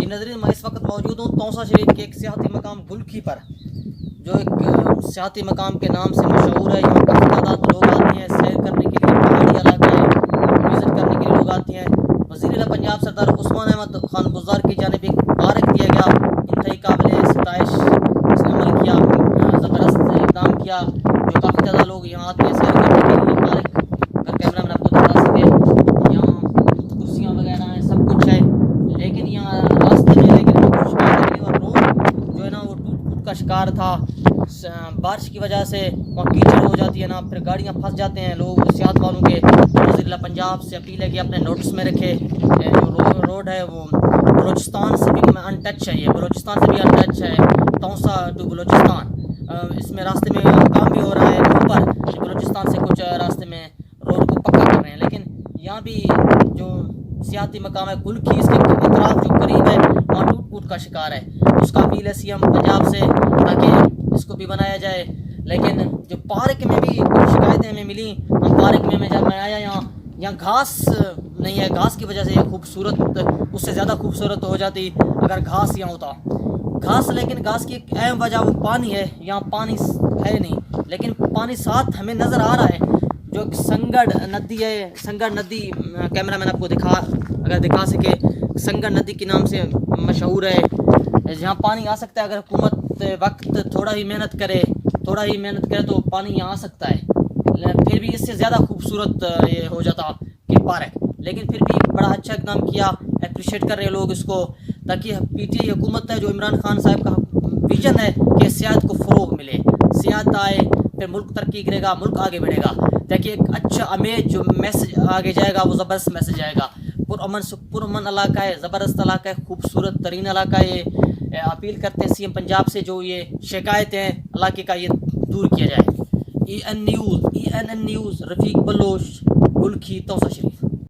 ناظرین میں اس وقت موجود ہوں توسا شریف کے ایک سیاحتی مقام گلکھی پر، جو ایک سیاحتی مقام کے نام سے مشہور ہے۔ یہاں کافی تعداد لوگ آتے ہیں سیر کرنے کے لیے، پہاڑی علاقہ ہے، وزٹ کرنے کے لیے لوگ آتے ہیں۔ وزیر اعلیٰ پنجاب سردار عثمان احمد خان بزدار کی جانب ایک پارک دیا گیا، انتہائی قابل ستائش اس نے عمل کیا، زبردست اقدام کیا، جو کافی زیادہ لوگ یہاں آتے ہیں سیر کرنے کے لیے۔ پارک اگر کیمرہ میں آپ کو دکھا سکے، یہاں کرسیاں وغیرہ ہیں، سب کچھ ہے، لیکن یہاں راستے میں اور روڈ جو ہے نا وہ ٹوٹ کا شکار تھا۔ بارش کی وجہ سے وہاں کیچڑ ہو جاتی ہے نا، پھر گاڑیاں پھنس جاتے ہیں لوگ سیاحت والوں کے۔ وزیر اعلیٰ پنجاب سے اپیل ہے کہ اپنے نوٹس میں رکھے، جو روڈ ہے وہ بلوچستان سے بھی ان ٹچ ہے، یہ بلوچستان سے بھی ان ٹچ ہے، توسا ٹو بلوچستان۔ اس میں راستے میں کام بھی ہو رہا ہے اوپر، بلوچستان سے کچھ راستے میں روڈ کو پکا کر رہے ہیں، لیکن یہاں بھی جو سیاحتی مقام ہے گلکھی، اس کے اطراف جو قریب ہے وہاں ٹوٹ کا شکار ہے۔ اس کا اپیل ہے سی ایم پنجاب سے تاکہ اس کو بھی بنایا جائے۔ لیکن جو پارک میں بھی کچھ شکایتیں ہمیں ملیں، ہم پارک میں جب میں آیا یہاں گھاس نہیں ہے، گھاس کی وجہ سے یہ خوبصورت اس سے زیادہ خوبصورت ہو جاتی اگر گھاس یہاں ہوتا گھاس، لیکن گھاس کی ایک اہم وجہ وہ پانی ہے، یہاں پانی ہے نہیں، لیکن پانی ساتھ ہمیں نظر آ رہا ہے۔ جو سنگڑ ندی ہے، سنگڑ ندی کیمرہ مین آپ کو دکھا سکے، سنگڑ ندی کے نام سے مشہور ہے، جہاں پانی آ سکتا ہے اگر حکومت وقت تھوڑا ہی محنت کرے تو پانی یہاں آ سکتا ہے۔ پھر بھی اس سے زیادہ خوبصورت یہ ہو جاتا کہ پارک، لیکن پھر بھی بڑا اچھا اقدام کیا، اپریشیٹ کر رہے لوگ اس کو، تاکہ پی ٹی آئی حکومت ہے جو عمران خان صاحب کا ویژن ہے کہ سیاحت کو فروغ ملے، سیاحت آئے پھر ملک ترقی کرے گا، ملک آگے بڑھے گا، تاکہ ایک اچھا امیج جو میسج آگے جائے گا وہ زبردست میسج آئے گا۔ پرامن علاقہ ہے، زبردست علاقہ ہے، خوبصورت ترین علاقہ ہے۔ یہ اپیل کرتے ہیں سی ایم پنجاب سے جو یہ شکایتیں ہیں علاقے کا یہ دور کیا جائے۔ ای این این نیوز رفیق بلوچ، گلکھی، توسا شریف۔